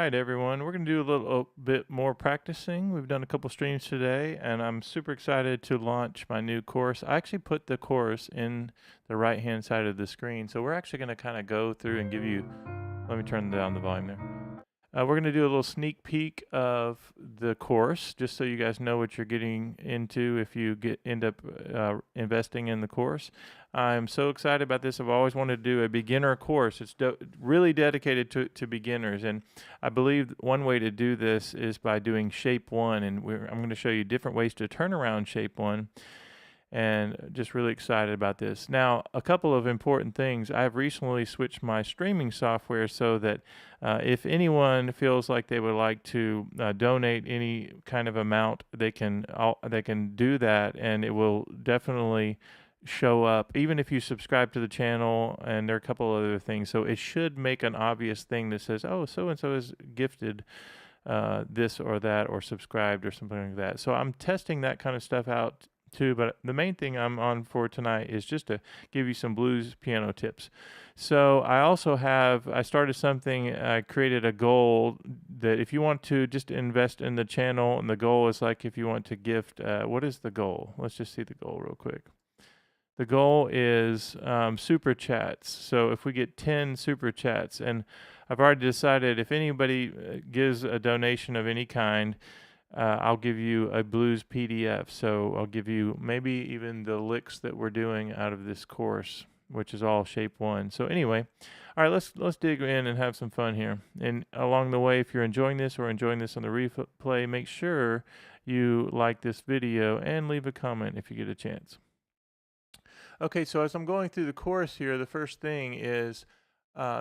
right, everyone. We're going to do a little bit more practicing. We've done a couple streams today, and I'm super excited to launch my new course. I actually put the course in the right-hand side of the screen, so we're actually going to kind of go through and give you, let me turn down the volume there. We're going to do a little sneak peek of the course, just so you guys know what you're getting into if you end up investing in the course. I'm so excited about this. I've always wanted to do a beginner course. It's really dedicated to beginners, and I believe one way to do this is by doing Shape 1, and I'm going to show you different ways to turn around Shape 1. And just really excited about this. Now, a couple of important things. I've recently switched my streaming software so that if anyone feels like they would like to donate any kind of amount, they can do that, and it will definitely show up, even if you subscribe to the channel. And there are a couple other things. So it should make an obvious thing that says, oh, so-and-so is gifted this or that, or subscribed or something like that. So I'm testing that kind of stuff out too, but the main thing I'm on for tonight is just to give you some blues piano tips. So I started something. I created a goal that if you want to just invest in the channel, and the goal is like if you want to gift, what is the goal? Let's just see the goal real quick. The goal is super chats. So if we get 10 super chats, and I've already decided if anybody gives a donation of any kind, I'll give you a blues PDF. So I'll give you maybe even the licks that we're doing out of this course, which is all Shape 1. So anyway, all right, let's dig in and have some fun here. And along the way, if you're enjoying this or enjoying this on the replay, make sure you like this video and leave a comment if you get a chance. Okay, so as I'm going through the course here, the first thing is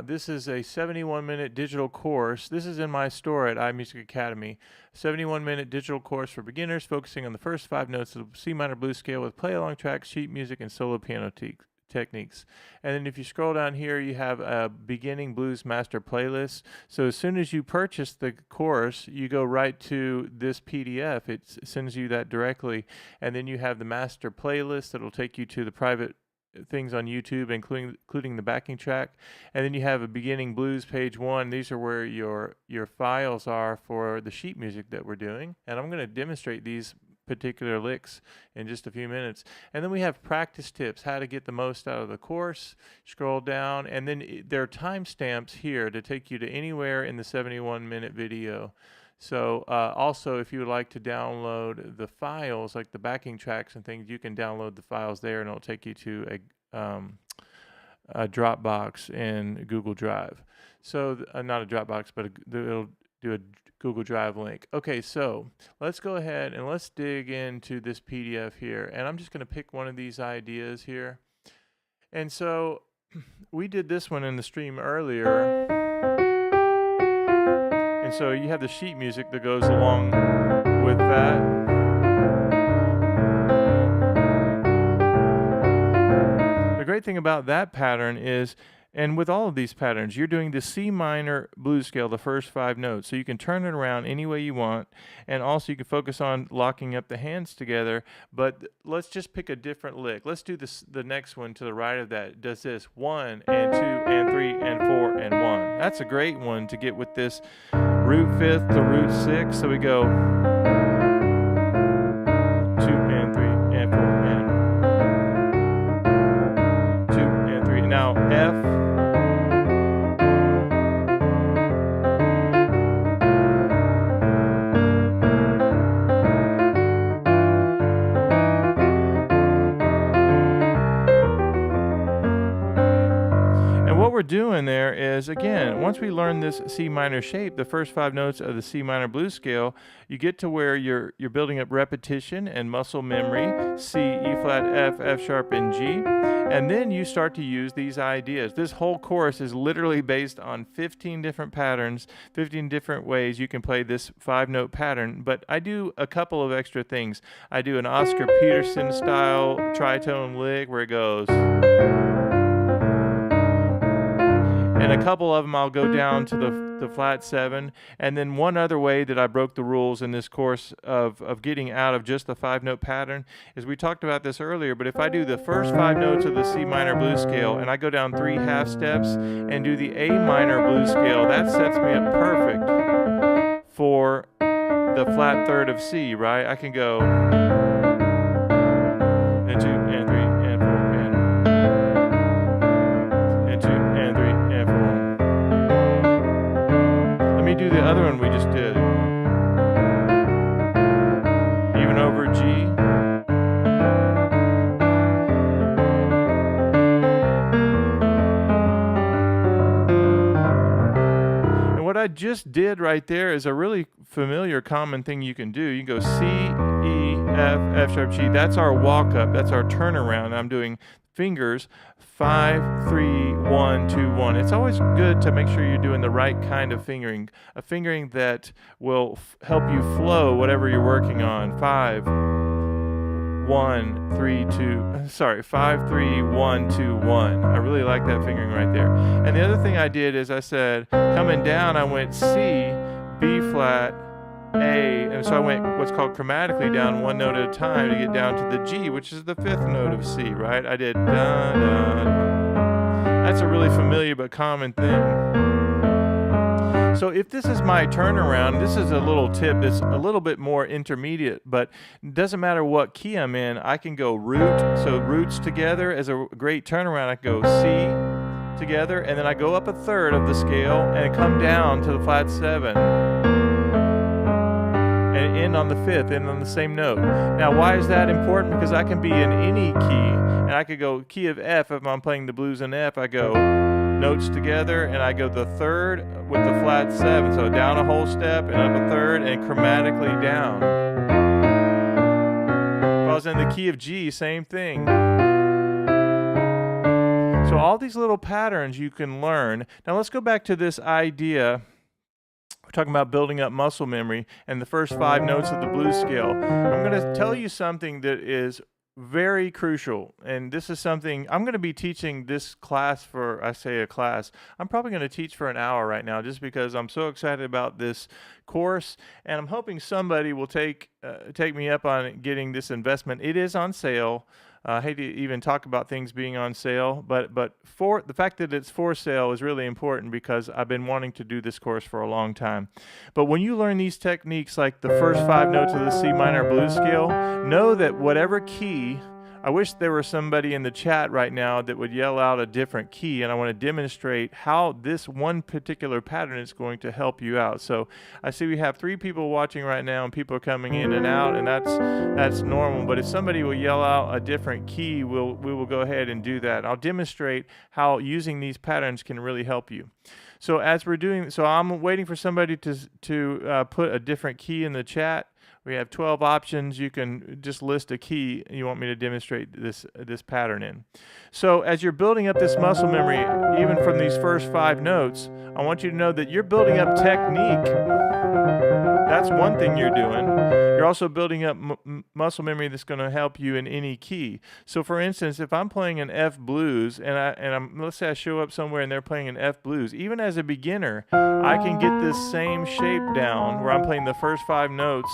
this is a 71-minute digital course. This is in my store at iMusicAcademy. 71-minute digital course for beginners, focusing on the first 5 notes of the C minor blues scale with play-along tracks, sheet music, and solo piano techniques. And then if you scroll down here, you have a beginning blues master playlist. So as soon as you purchase the course, you go right to this PDF. It sends you that directly. And then you have the master playlist that will take you to the private things on YouTube, including the backing track. And then you have a beginning blues page 1. These are where your files are for the sheet music that we're doing. And I'm going to demonstrate these particular licks in just a few minutes. And then we have practice tips, how to get the most out of the course. Scroll down, and then there are timestamps here to take you to anywhere in the 71-minute video. So also, if you would like to download the files, like the backing tracks and things, you can download the files there, and it'll take you to a Dropbox in Google Drive. So not a Dropbox, but it'll do a Google Drive link. Okay, so let's go ahead and let's dig into this PDF here. And I'm just going to pick one of these ideas here. And so we did this one in the stream earlier. And so you have the sheet music that goes along with that. The great thing about that pattern is, and with all of these patterns, you're doing the C minor blues scale, the first 5 notes. So you can turn it around any way you want. And also you can focus on locking up the hands together. But let's just pick a different lick. Let's do the next one to the right of that. It does this 1 and 2 and 3 and 4 and 1. That's a great one to get with this root 5th to root 6. So we go 2 and 3 and 4 and 2 and 3. Now F. What we're doing there is, again, once we learn this C minor shape, the first 5 notes of the C minor blues scale, you get to where you're building up repetition and muscle memory, C, E flat, F, F sharp, and G. And then you start to use these ideas. This whole course is literally based on 15 different patterns, 15 different ways you can play this 5-note pattern. But I do a couple of extra things. I do an Oscar Peterson style tritone lick where it goes. And a couple of them I'll go down to the flat 7. And then one other way that I broke the rules in this course of getting out of just the 5-note pattern is, we talked about this earlier, but if I do the first 5 notes of the C minor blues scale and I go down 3 half steps and do the A minor blues scale, that sets me up perfect for the flat third of C, right? I can go and 2 and 3 and 4 and 2 and 3 and 4. Let me do the other one we just did. Even over G. What I just did right there is a really familiar common thing you can do. You can go C, E, F, F sharp, G. That's our walk up. That's our turnaround. I'm doing fingers 5, 3, 1, 2, 1. It's always good to make sure you're doing the right kind of fingering, a fingering that will help you flow whatever you're working on. 5, 1, 3, 2, sorry, 5, 3, 1, 2, 1. I really like that fingering right there. And the other thing I did is I said, coming down, I went C, B flat, A, and so I went what's called chromatically down one note at a time to get down to the G, which is the 5th note of C, right? I did da, da. That's a really familiar but common thing. So if this is my turnaround, this is a little tip that's a little bit more intermediate, but it doesn't matter what key I'm in, I can go root, so roots together as a great turnaround. I can go C together, and then I go up a third of the scale and come down to the flat 7. And end on the 5th, end on the same note. Now why is that important? Because I can be in any key, and I could go key of F if I'm playing the blues in F. I go notes together, and I go the 3rd with the flat 7, so down a whole step and up a third and chromatically down. If I was in the key of G, same thing. So all these little patterns you can learn. Now let's go back to this idea. We're talking about building up muscle memory and the first 5 notes of the blues scale. I'm going to tell you something that is very crucial, and this is something I'm going to be teaching this class for, I say a class, I'm probably going to teach for an hour right now just because I'm so excited about this course, and I'm hoping somebody will take me up on getting this investment. It is on sale. I hate to even talk about things being on sale, but for the fact that it's for sale is really important because I've been wanting to do this course for a long time. But when you learn these techniques like the first 5 notes of the C minor blues scale, know that whatever key, I wish there were somebody in the chat right now that would yell out a different key, and I want to demonstrate how this one particular pattern is going to help you out. So I see we have 3 people watching right now, and people are coming in and out, and that's normal. But if somebody will yell out a different key, we will go ahead and do that. I'll demonstrate how using these patterns can really help you. So as we're doing, so I'm waiting for somebody to put a different key in the chat. We have 12 options. You can just list a key you want me to demonstrate this pattern in. So as you're building up this muscle memory, even from these first 5 notes, I want you to know that you're building up technique. That's one thing you're doing. You're also building up muscle memory that's going to help you in any key. So for instance, if I'm playing an F blues and let's say I show up somewhere and they're playing an F blues, even as a beginner, I can get this same shape down where I'm playing the first 5 notes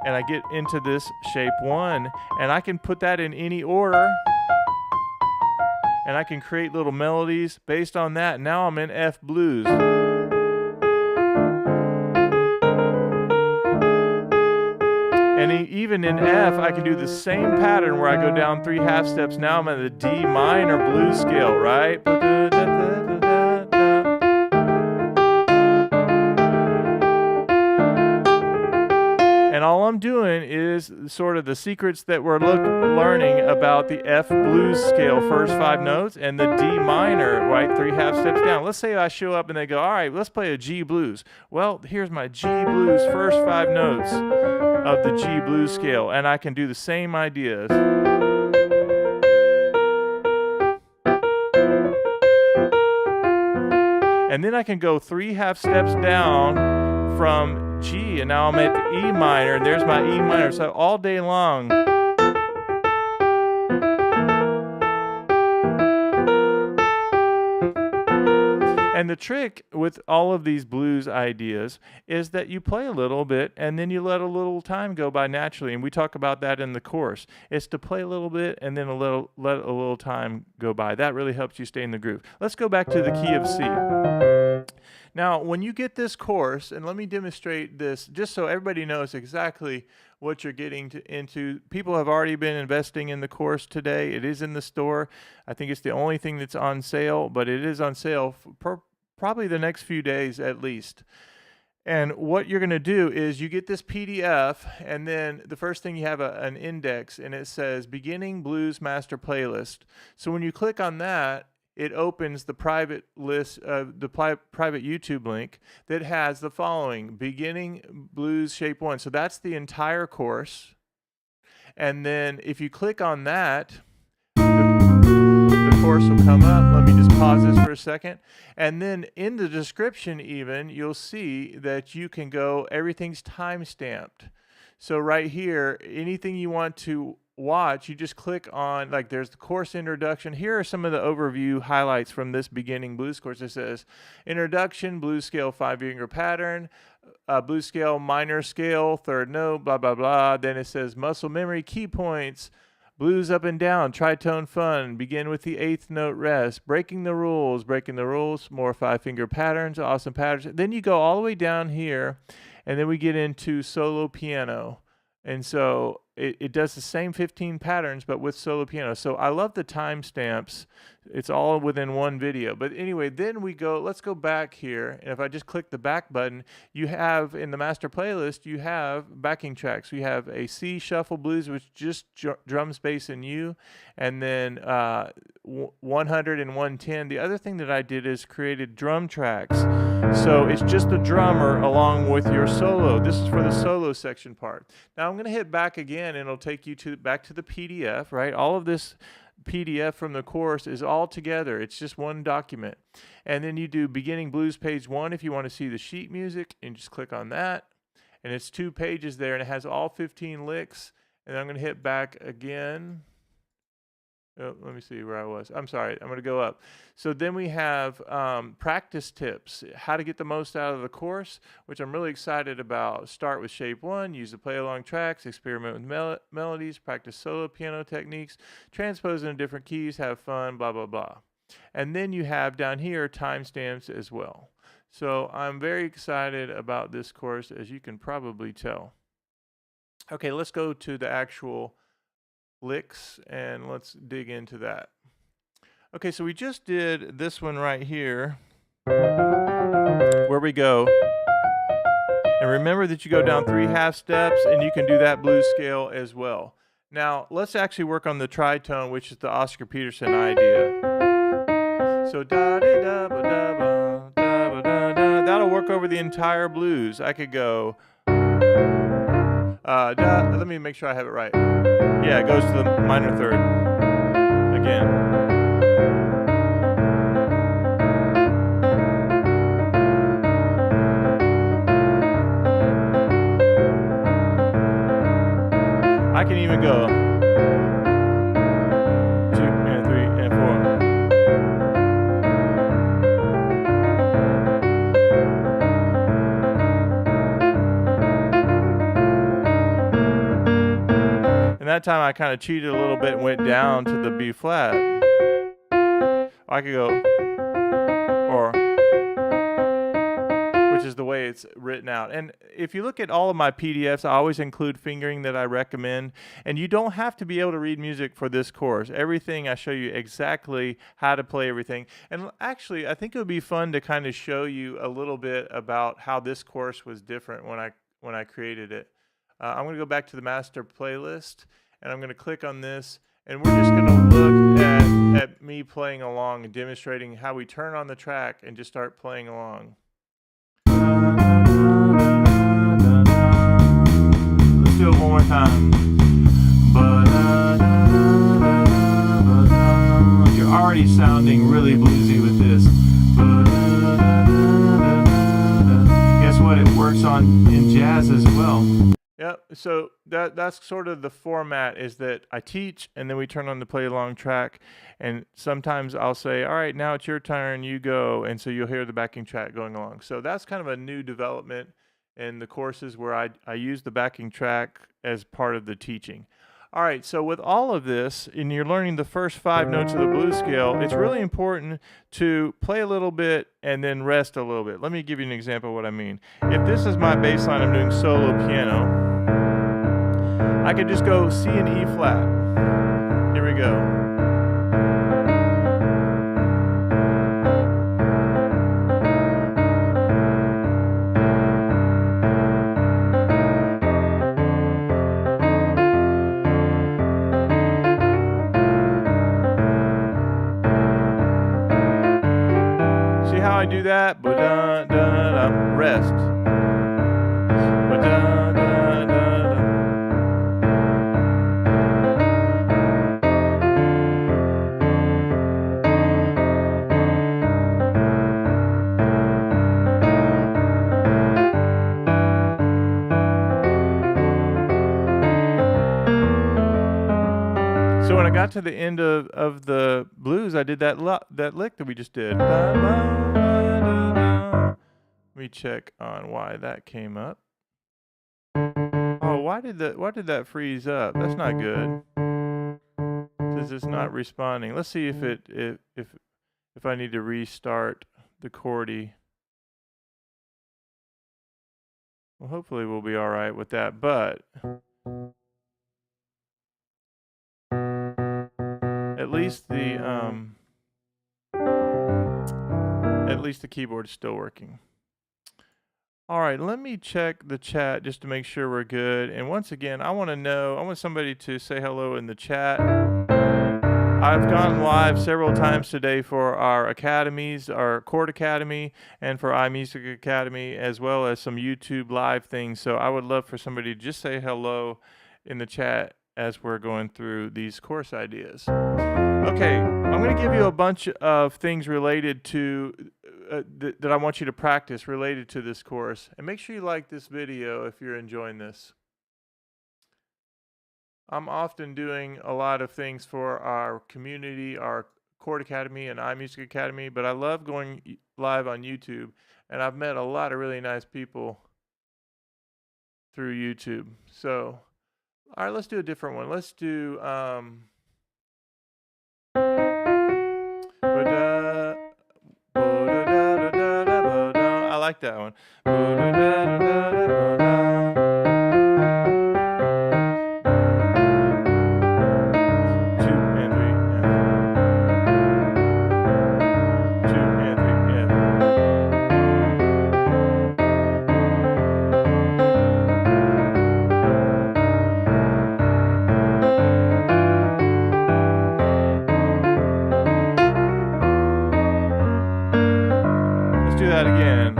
and I get into this shape 1, and I can put that in any order, and I can create little melodies based on that. Now I'm in F blues. And even in F, I can do the same pattern where I go down 3 half steps. Now I'm in the D minor blues scale, right? And all I'm doing is sort of the secrets that we're learning about the F blues scale, first 5 notes, and the D minor, right, 3 half steps down. Let's say I show up and they go, all right, let's play a G blues. Well, here's my G blues, first 5 notes of the G blues scale, and I can do the same ideas. And then I can go 3 half steps down from G, and now I'm at the E minor, and there's my E minor. So all day long, and the trick with all of these blues ideas is that you play a little bit and then you let a little time go by naturally, and we talk about that in the course. It's to play a little bit and then let a little time go by. That really helps you stay in the groove. Let's go back to the key of C. Now, when you get this course, and let me demonstrate this just so everybody knows exactly what you're getting into. People have already been investing in the course today. It is in the store. I think it's the only thing that's on sale, but it is on sale for probably the next few days at least. And what you're going to do is you get this PDF, and then the first thing you have an index, and it says Beginning Blues Master Playlist. So when you click on that, it opens the private list, the private YouTube link that has the following: Beginning Blues Shape 1. So that's the entire course. And then if you click on that, the course will come up. Let me just pause this for a second. And then in the description even, you'll see that you can go, everything's time-stamped. So right here, anything you want to watch, you just click on, like there's the course introduction. Here are some of the overview highlights from this beginning blues course. It says introduction, blues scale 5-finger pattern, blues scale minor scale, third note, blah, blah, blah. Then it says muscle memory, key points, blues up and down, tritone fun, begin with the 8th note rest, breaking the rules, more 5-finger patterns, awesome patterns. Then you go all the way down here, and then we get into solo piano. And so it does the same 15 patterns, but with solo piano. So I love the timestamps. It's all within one video. But anyway, then let's go back here. And if I just click the back button, you have in the master playlist, you have backing tracks. You have a C shuffle blues, which just drums, bass, and you, and then 100 and 110. The other thing that I did is created drum tracks. So it's just the drummer along with your solo. This is for the solo section part. Now I'm going to hit back again, and it'll take you back to the PDF, right? All of this PDF from the course is all together. It's just one document. And then you do beginning blues page 1 if you want to see the sheet music, and just click on that. And it's 2 pages there, and it has all 15 licks. And I'm going to hit back again. Oh, let me see where I was. I'm sorry. I'm going to go up. So then we have practice tips, how to get the most out of the course, which I'm really excited about. Start with shape 1, use the play-along tracks, experiment with melodies, practice solo piano techniques, transpose into different keys, have fun, blah, blah, blah. And then you have down here timestamps as well. So I'm very excited about this course, as you can probably tell. Okay, let's go to the actual licks and let's dig into that. Okay, so we just did this one right here where we go, and remember that you go down 3 half steps, and you can do that blues scale as well. Now let's actually work on the tritone, which is the Oscar Peterson idea. So da da da ba da ba da ba da da. That'll work over the entire blues. I could go let me make sure I have it right. Yeah, it goes to the minor third again. I can even go 2 and 3 and 4. And that time I kind of cheated a little bit and went down to the B flat. I could go, or, which is the way it's written out. And if you look at all of my PDFs, I always include fingering that I recommend. And you don't have to be able to read music for this course. Everything, I show you exactly how to play everything. And actually, I think it would be fun to kind of show you a little bit about how this course was different when I created it. I'm going to go back to the master playlist, and I'm going to click on this, and we're just going to look at me playing along and demonstrating how we turn on the track and just start playing along. Let's do it one more time. You're already sounding really bluesy with this. Guess what? It works in jazz as well. Yep, so that's sort of the format, is that I teach and then we turn on the play along track, and sometimes I'll say, all right, now it's your turn, you go, and so you'll hear the backing track going along. So that's kind of a new development in the courses where I use the backing track as part of the teaching. All right, so with all of this, and you're learning the first 5 notes of the blues scale, it's really important to play a little bit and then rest a little bit. Let me give you an example of what I mean. If this is my bass line, I'm doing solo piano, I could just go C and E flat. Here we go. See how I do that? Ba-da-da-da, rest. Ba-da-da-da-da. So when I got to the end of the blues, I did that lick that we just did. Let me check on why that came up. Oh, why did that freeze up? That's not good. Because it's not responding. Let's see if I need to restart the chordy. Well, hopefully we'll be all right with that, but at least the keyboard's still working. All right, let me check the chat just to make sure we're good. And once again, I want somebody to say hello in the chat. I've gone live several times today for our academies, our Chord Academy, and for iMusicAcademy, as well as some YouTube live things. So I would love for somebody to just say hello in the chat as we're going through these course ideas. Okay, I'm going to give you a bunch of things related to that I want you to practice related to this course. And make sure you like this video if you're enjoying this. I'm often doing a lot of things for our community, our Chord Academy and iMusicAcademy, but I love going live on YouTube, and I've met a lot of really nice people through YouTube. So, all right, let's do a different one. Let's do I like that one. Let's do that again.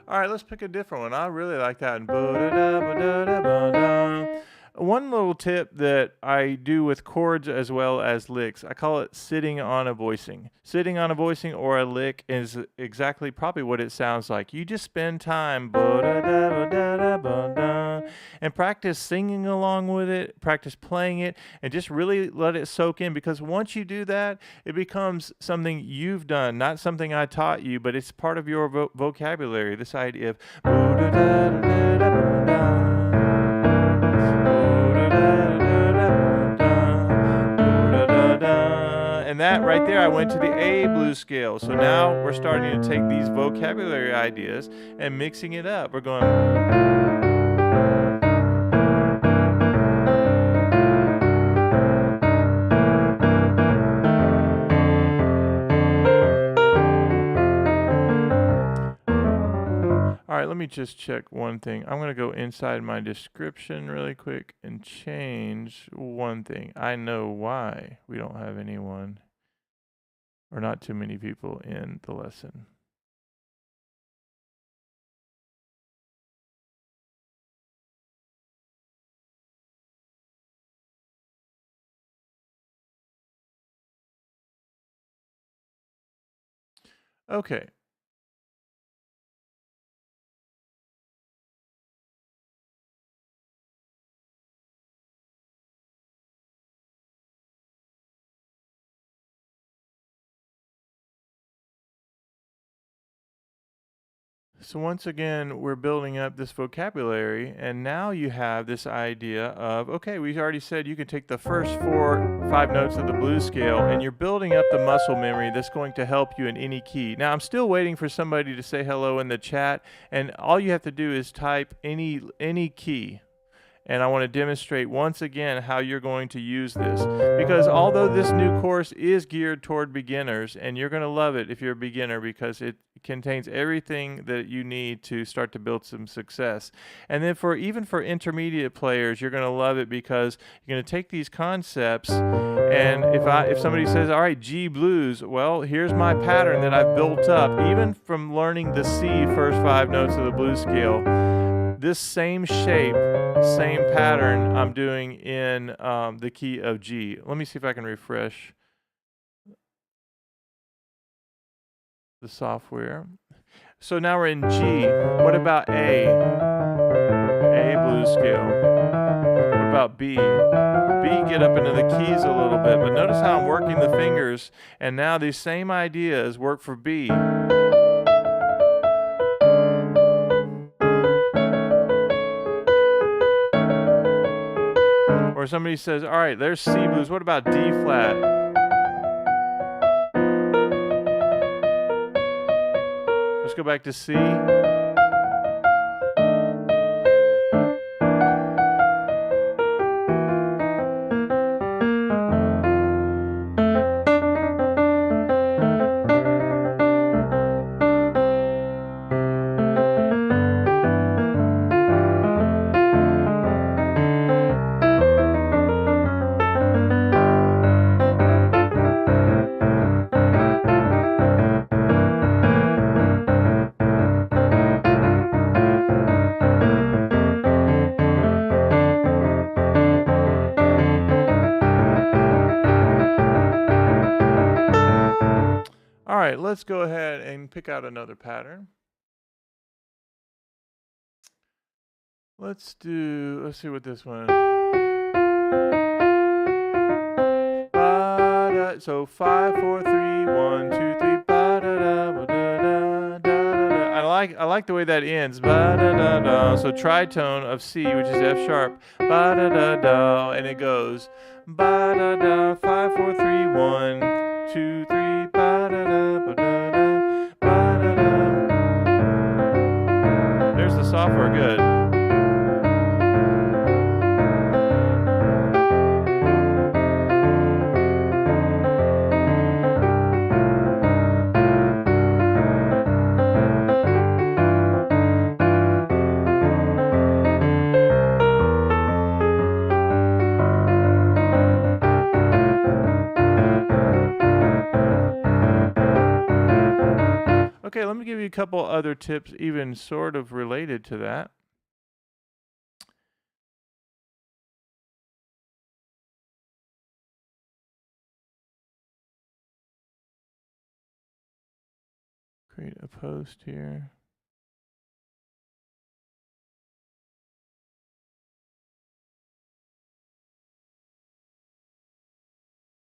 All right, let's pick a different one. I really like that one. One little tip that I do with chords as well as licks, I call it sitting on a voicing. Sitting on a voicing or a lick is exactly probably what it sounds like. You just spend time and practice singing along with it, practice playing it, and just really let it soak in, because once you do that, it becomes something you've done, not something I taught you, but it's part of your vocabulary. This idea of and that right there, I went to the A blues scale. So now we're starting to take these vocabulary ideas and mixing it up. We're going. All right, let me just check one thing. I'm going to go inside my description really quick and change one thing. I know why we don't have anyone or not too many people in the lesson. Okay. So once again, we're building up this vocabulary, and now you have this idea of, okay, we already said you can take the first 4, 5 notes of the blues scale, and you're building up the muscle memory that's going to help you in any key. Now, I'm still waiting for somebody to say hello in the chat, and all you have to do is type any key. And I want to demonstrate once again how you're going to use this. Because although this new course is geared toward beginners, and you're going to love it if you're a beginner because it contains everything that you need to start to build some success. And then even for intermediate players, you're going to love it because you're going to take these concepts, and if somebody says, all right, G blues, well, here's my pattern that I've built up, even from learning the C first 5 notes of the blues scale. This same shape, same pattern I'm doing in the key of G. Let me see if I can refresh the software. So now we're in G. What about A? A blues scale. What about B? B, get up into the keys a little bit, but notice how I'm working the fingers, and now these same ideas work for B. Or somebody says, all right, there's C blues. What about D flat? Let's go back to C. All right, let's go ahead and pick out another pattern. Let's see what this one. So 5, 4, 3, 1, 2, 3. I like the way that ends. So tritone of C, which is F sharp. And it goes 5, 4, 3, 1, 2, 3. There's the software good. Okay, let me give you a couple other tips, even sort of related to that. Create a post here.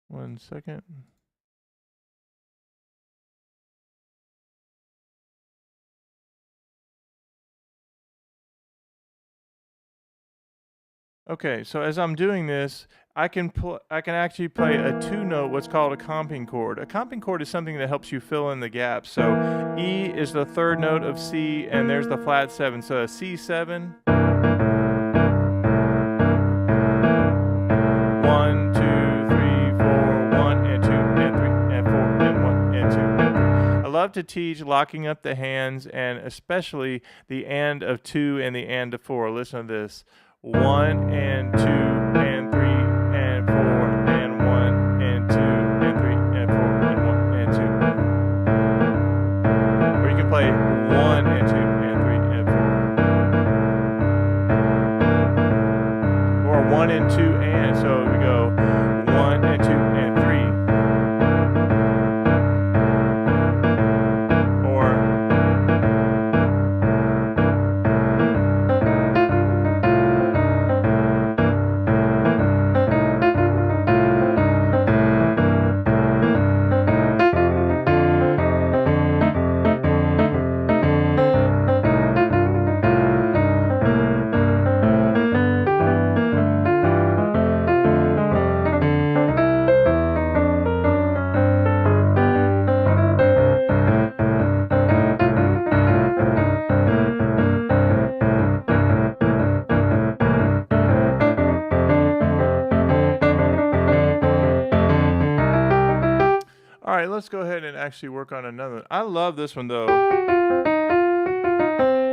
One second. Okay, so as I'm doing this, I can actually play a 2-note, what's called a comping chord. A comping chord is something that helps you fill in the gaps. So E is the 3rd note of C, and there's the flat 7. So a C7. 1, 2, 3, 4, 1 and 2 and 3 and 4 and 1 and 2 and 3. I love to teach locking up the hands, and especially the and of 2 and the and of 4. Listen to this. 1 and 2 and 3 and 4 and 1 and 2 and 3 and 4 and 1 and 2. Or you can play 1 and 2 and 3 and 4. Or 1 and 2 and. So we go 1 and 2 and 3. All right, let's go ahead and actually work on another one. I love this one though.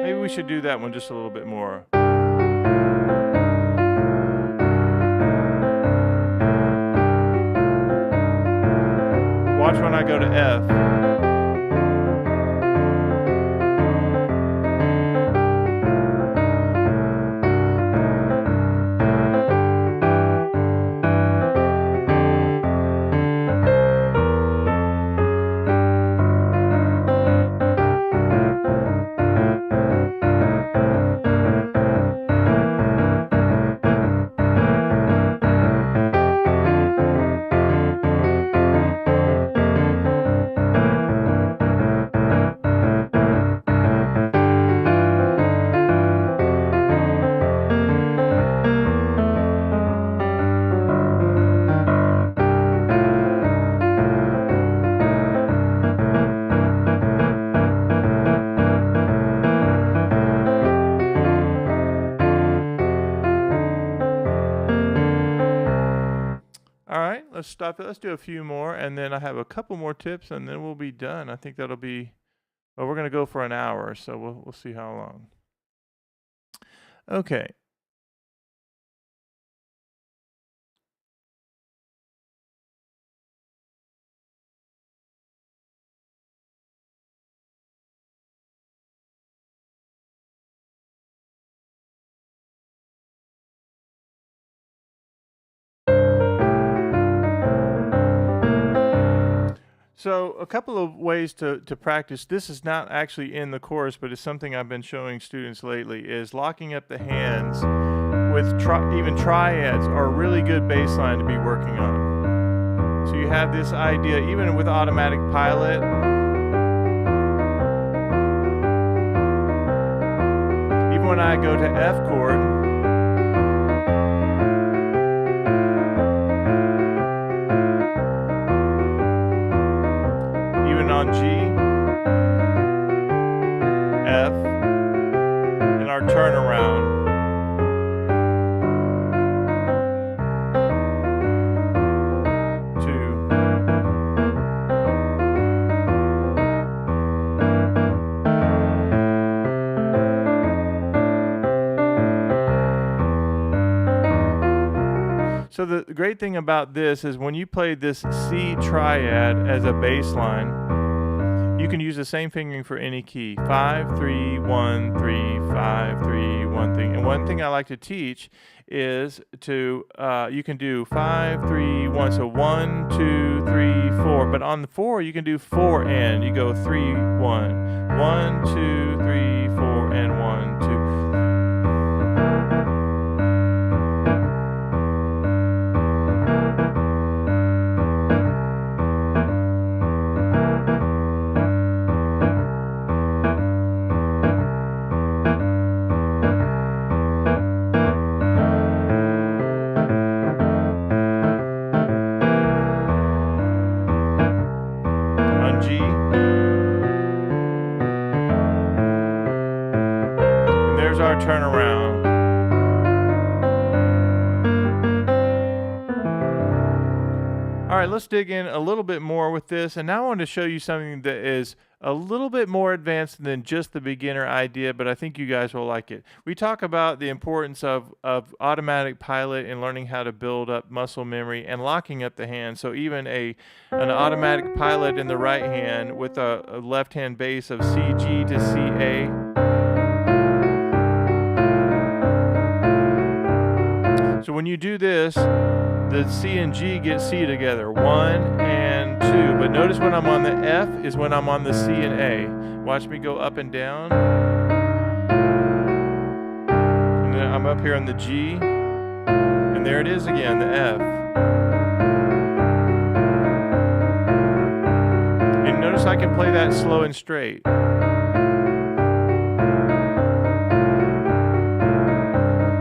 Maybe we should do that one just a little bit more. Watch when I go to F. All right, let's stop it. Let's do a few more, and then I have a couple more tips, and then we'll be done. I think that'll be. Well, we're gonna go for an hour, so we'll see how long. Okay. So a couple of ways to practice. This is not actually in the course, but it's something I've been showing students lately, is locking up the hands with even triads are a really good baseline to be working on. So you have this idea, even with automatic pilot, even when I go to F chord, on G, F, and our turnaround. So the great thing about this is when you play this C triad as a bass line, you can use the same fingering for any key. 5, 3, 1, 3, 5, 3, 1 thing. And one thing I like to teach is to, you can do 5, 3, 1. So 1, 2, 3, 4. But on the 4, you can do 4 and. You go 3, 1. 1, 2, 3, 4, and 1, 2. G, and there's our turnaround. All right, let's dig in a little bit more with this, and now I want to show you something that is a little bit more advanced than just the beginner idea, but I think you guys will like it. We talk about the importance of automatic pilot and learning how to build up muscle memory and locking up the hand. So even an automatic pilot in the right hand with a left hand bass of C, G to C, A. So when you do this, the C and G get C together, 1 and 2. But notice when I'm on the F is when I'm on the C and A. Watch me go up and down. And then I'm up here on the G. And there it is again, the F. And notice I can play that slow and straight.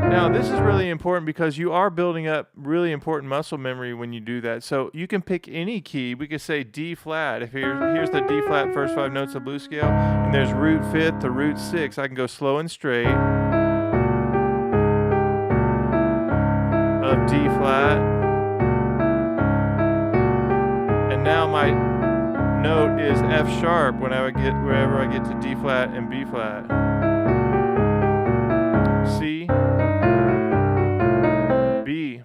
Now, this is really important because you are building up really important muscle memory when you do that. So you can pick any key. We could say D flat. If here's the D flat first 5 notes of blues scale, and there's root 5th to root 6th. I can go slow and straight of D flat. And now my note is F sharp wherever I get to D flat and B flat. C, B.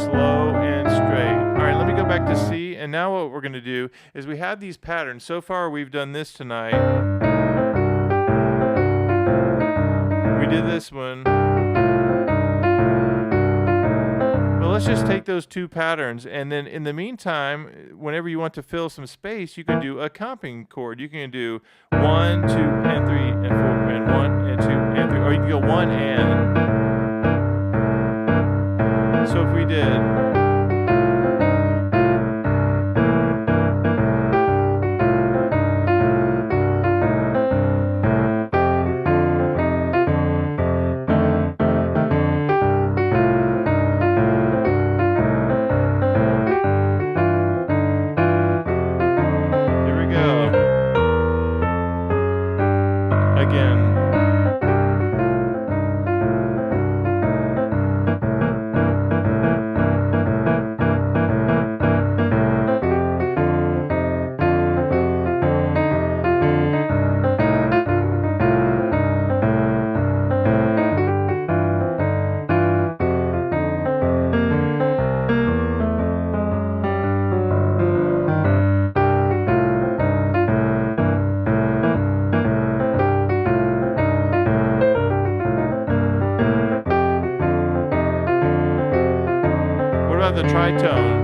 Slow and straight. All right, let me go back to C, and now what we're going to do is we have these patterns. So far we've done this tonight. We did this one. But let's just take those two patterns, and then in the meantime, whenever you want to fill some space, you can do a comping chord. You can do 1, 2, and 3, and 4, and 1, and 2, and 3, or you can go 1 and. So if we did. The tritone.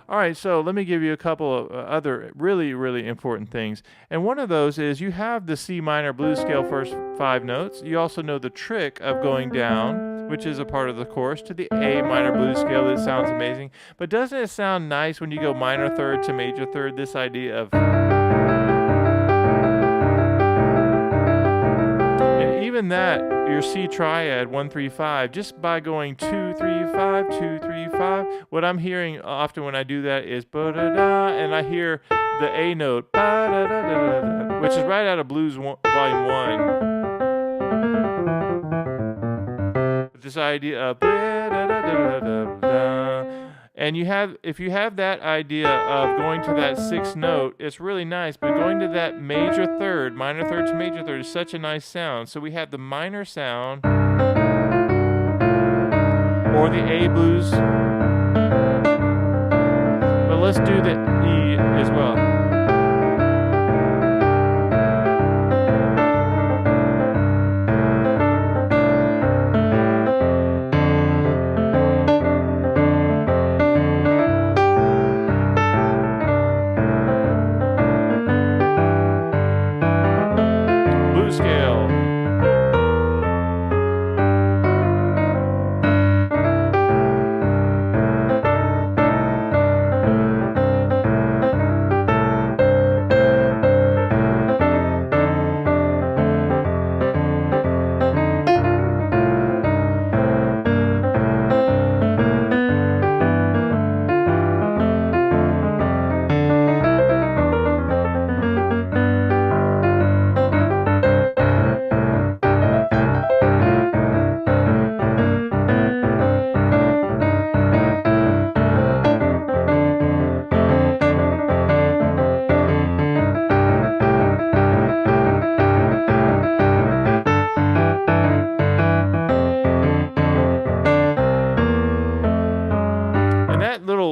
All right, so let me give you a couple of other really, really important things. And one of those is you have the C minor blues scale first 5 notes. You also know the trick of going down, which is a part of the chorus, to the A minor blues scale. That sounds amazing. But doesn't it sound nice when you go minor third to major third, this idea of... And even that, your C triad 1 3 5, just by going 2 3 5 2 3 5, what I'm hearing often when I do that is ba-da-da, and I hear the A note, ba-da-da-da-da-da, which is right out of Blues Volume 1. This idea of ba-da-da-da-da-da, and if you have that idea of going to that 6th note, it's really nice, but going to that major third, minor third to major third, is such a nice sound. So we have the minor sound, or the A blues, but let's do the E as well.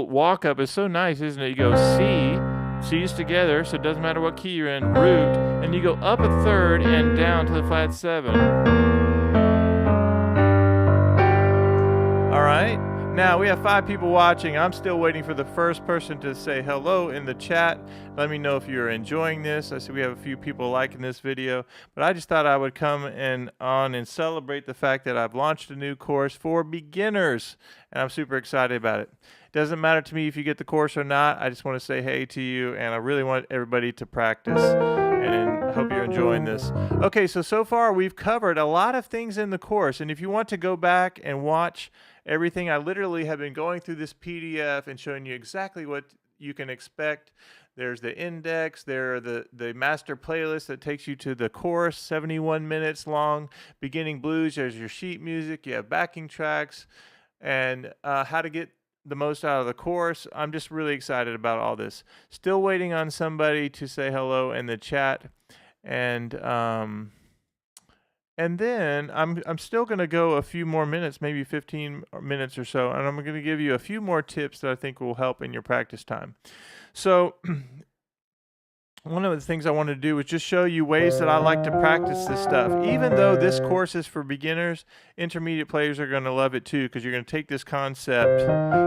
Walk up is so nice, isn't it? You go C, C's together, so it doesn't matter what key you're in, root, and you go up a third and down to the flat 7. All right, Now, we have 5 people watching. I'm still waiting for the first person to say hello in the chat. Let me know if you're enjoying this. I see we have a few people liking this video, but I just thought I would come on and celebrate the fact that I've launched a new course for beginners, and I'm super excited about it. It doesn't matter to me if you get the course or not. I just want to say hey to you, and I really want everybody to practice, and I hope you're enjoying this. Okay, so far we've covered a lot of things in the course, and if you want to go back and watch everything, I literally have been going through this PDF and showing you exactly what you can expect. There's the index, there are the master playlist that takes you to the course, 71 minutes long, beginning blues, there's your sheet music, you have backing tracks, and how to get the most out of the course. I'm just really excited about all this. Still waiting on somebody to say hello in the chat, and then I'm still going to go a few more minutes, maybe 15 minutes or so, and I'm going to give you a few more tips that I think will help in your practice time. So one of the things I wanted to do was just show you ways that I like to practice this stuff. Even though this course is for beginners, intermediate players are going to love it too, because you're going to take this concept,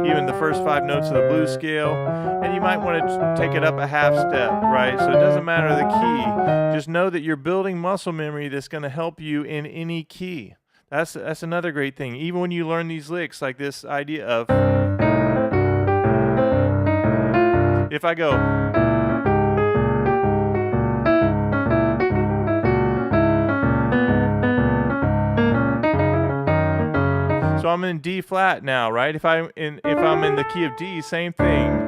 even the first 5 notes of the blues scale, and you might want to take it up a half step, right? So it doesn't matter the key. Just know that you're building muscle memory that's going to help you in any key. That's another great thing. Even when you learn these licks, like this idea of, if I go, so I'm in D flat now, right? If I'm in the key of D, same thing.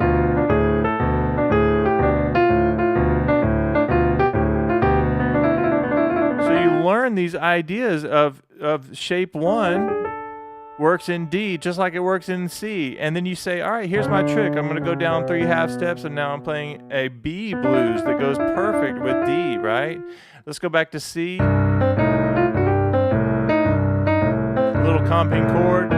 So you learn these ideas of shape 1 works in D just like it works in C, and then you say, all right, here's my trick. I'm going to go down 3 half steps, and now I'm playing a B blues that goes perfect with D, right? Let's go back to C. Little comping chord.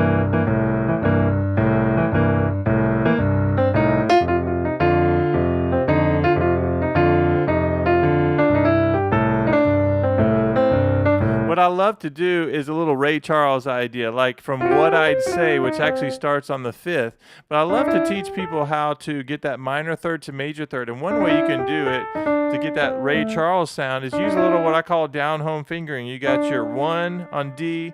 What I love to do is a little Ray Charles idea, like From What I'd Say, which actually starts on the 5th. But I love to teach people how to get that minor third to major third. And one way you can do it to get that Ray Charles sound is use a little what I call down home fingering. You got your 1 on D.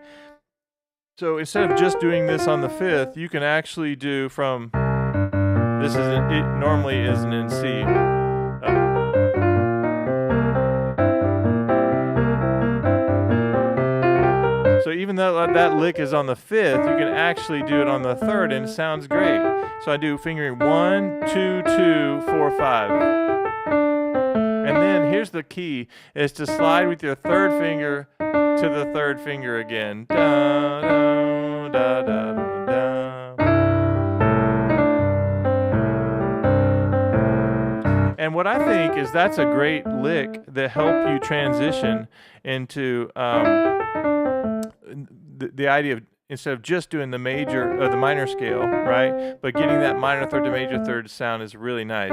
So instead of just doing this on the 5th, you can actually do from, this isn't, it normally isn't in C. So even though that lick is on the 5th, you can actually do it on the 3rd, and it sounds great. So I do fingering 1, 2, 2, 4, 5. And then here's the key, is to slide with your 3rd finger to the 3rd finger again. Da, da, da, da, da. And what I think is that's a great lick that help you transition into the idea of, instead of just doing the major or the minor scale, right? But getting that minor third to major third sound is really nice.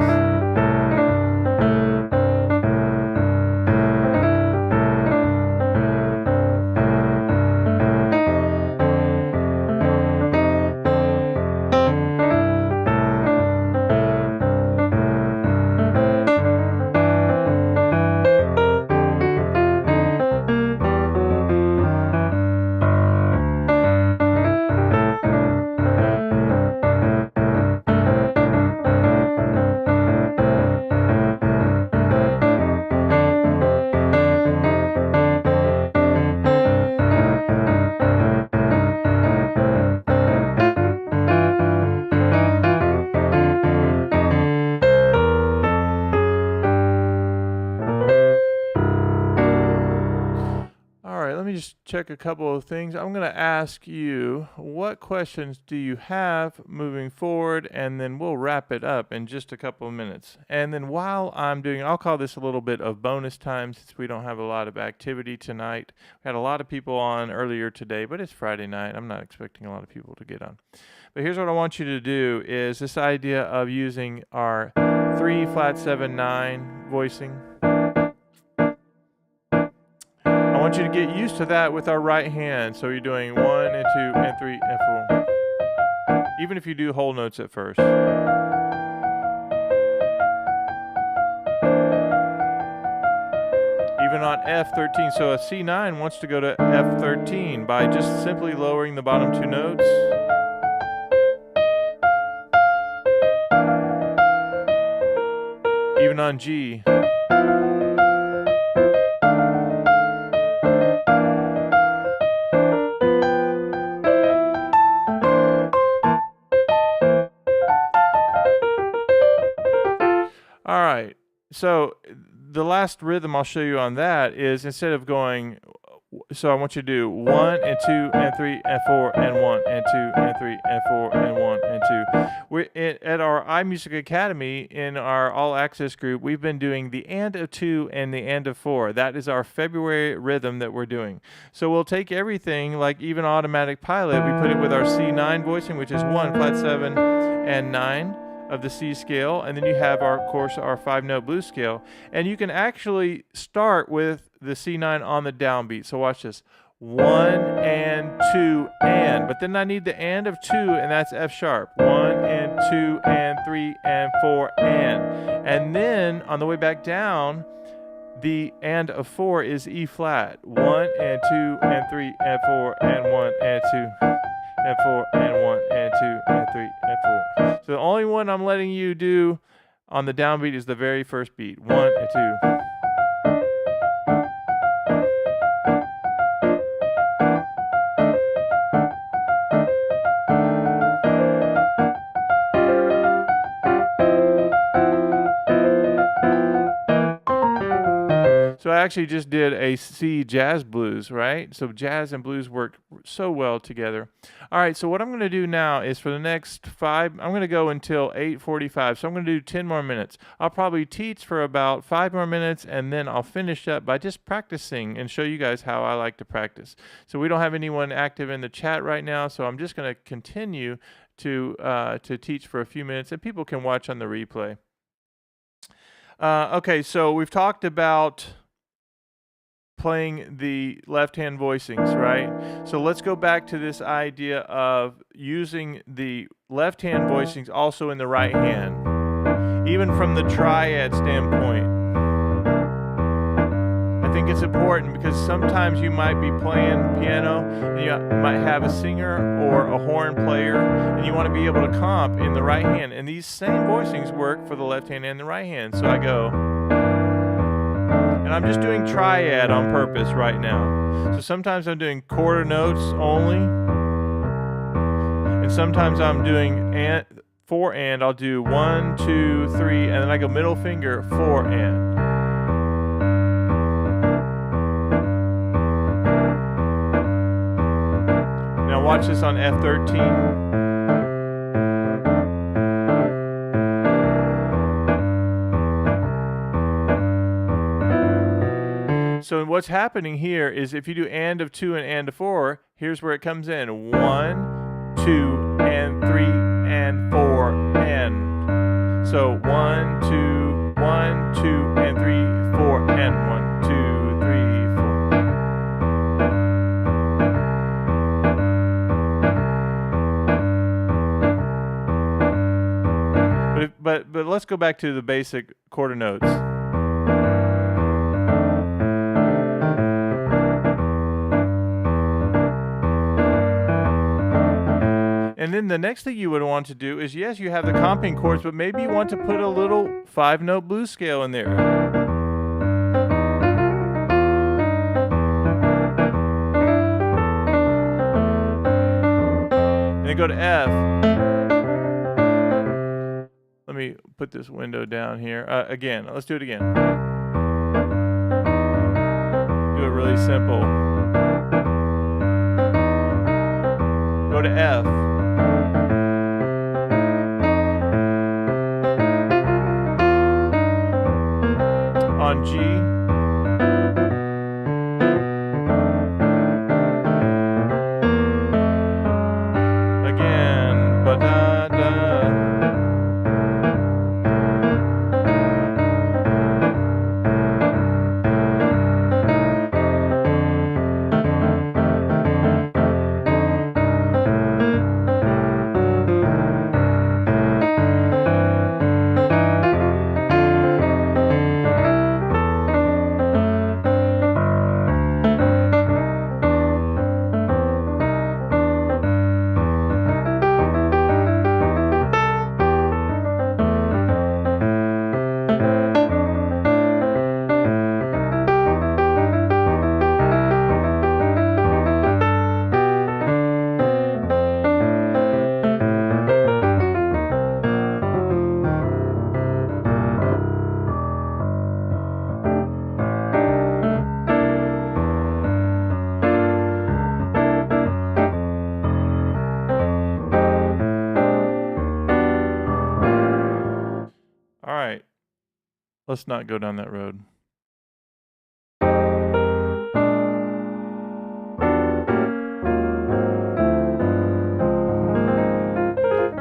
Just check a couple of things. I'm going to ask you, what questions do you have moving forward, and then we'll wrap it up in just a couple of minutes. And then while I'm doing, I'll call this a little bit of bonus time since we don't have a lot of activity tonight. We had a lot of people on earlier today, but it's Friday night. I'm not expecting a lot of people to get on. But here's what I want you to do is this idea of using our 3 flat 7 9 voicing. I want you to get used to that with our right hand. So you're doing 1 and 2 and 3 and 4. even if you do whole notes at first. Even on F13, so a C9 wants to go to F13 by just simply lowering the bottom two notes. Even on G. All right, so the last rhythm I'll show you on that is instead of going, so I want you to do 1 and 2 and 3 and 4 and 1 and 2 and 3 and 4 and 1 and 2. We're at our iMusicAcademy in our All Access group, we've been doing the and of 2 and the and of 4. That is our February rhythm that we're doing. So we'll take everything, like even Automatic Pilot, we put it with our C9 voicing, which is 1, flat 7, and 9 of the C scale, and then you have our, of course, our 5-note blues scale, and you can actually start with the C9 on the downbeat. So watch this: 1 and 2 and, but then I need the and of 2, and that's F sharp. 1 and 2 and 3 and 4 and then on the way back down, the and of 4 is E flat. 1 and 2 and 3 and 4 and 1 and 2 and 4 and 1 and 2 and 3 and 4. So the only one I'm letting you do on the downbeat is the very first beat. 1 and 2. So I actually just did a C jazz blues, right? So jazz and blues work so well together. All right, so what I'm going to do now is for the next 5, I'm going to go until 8:45. So I'm going to do 10 more minutes. I'll probably teach for about 5 more minutes, and then I'll finish up by just practicing and show you guys how I like to practice. So we don't have anyone active in the chat right now, so I'm just going to continue to teach for a few minutes, and people can watch on the replay. Okay, so we've talked about playing the left-hand voicings, right? So let's go back to this idea of using the left-hand voicings also in the right hand, even from the triad standpoint. I think it's important because sometimes you might be playing piano and you might have a singer or a horn player and you want to be able to comp in the right hand, and these same voicings work for the left hand and the right hand. So I go, and I'm just doing triad on purpose right now. So sometimes I'm doing quarter notes only, and sometimes I'm doing and 4 and. I'll do 1, 2, 3, and then I go middle finger 4 and. Now watch this on F13. So what's happening here is if you do and of 2 and of 4, here's where it comes in. 1, 2, and 3, and 4, and. So 1, 2, 1, 2, and 3, 4, and 1, 2, 3, 4. But let's go back to the basic quarter notes. And then the next thing you would want to do is, yes, you have the comping chords, but maybe you want to put a little 5-note blues scale in there. And then go to F. Let me put this window down here. Again, let's do it again. Do it really simple. Go to F. On G, again, ba-da-da. let's not go down that road.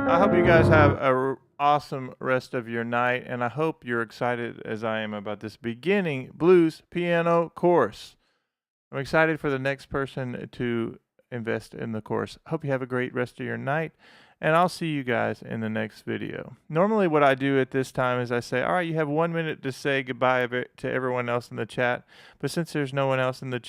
I hope you guys have a awesome rest of your night, and I hope you're excited as I am about this beginning blues piano course. I'm excited for the next person to invest in the course. Hope you have a great rest of your night, and I'll see you guys in the next video. Normally what I do at this time is I say, all right, you have 1 minute to say goodbye to everyone else in the chat, but since there's no one else in the chat,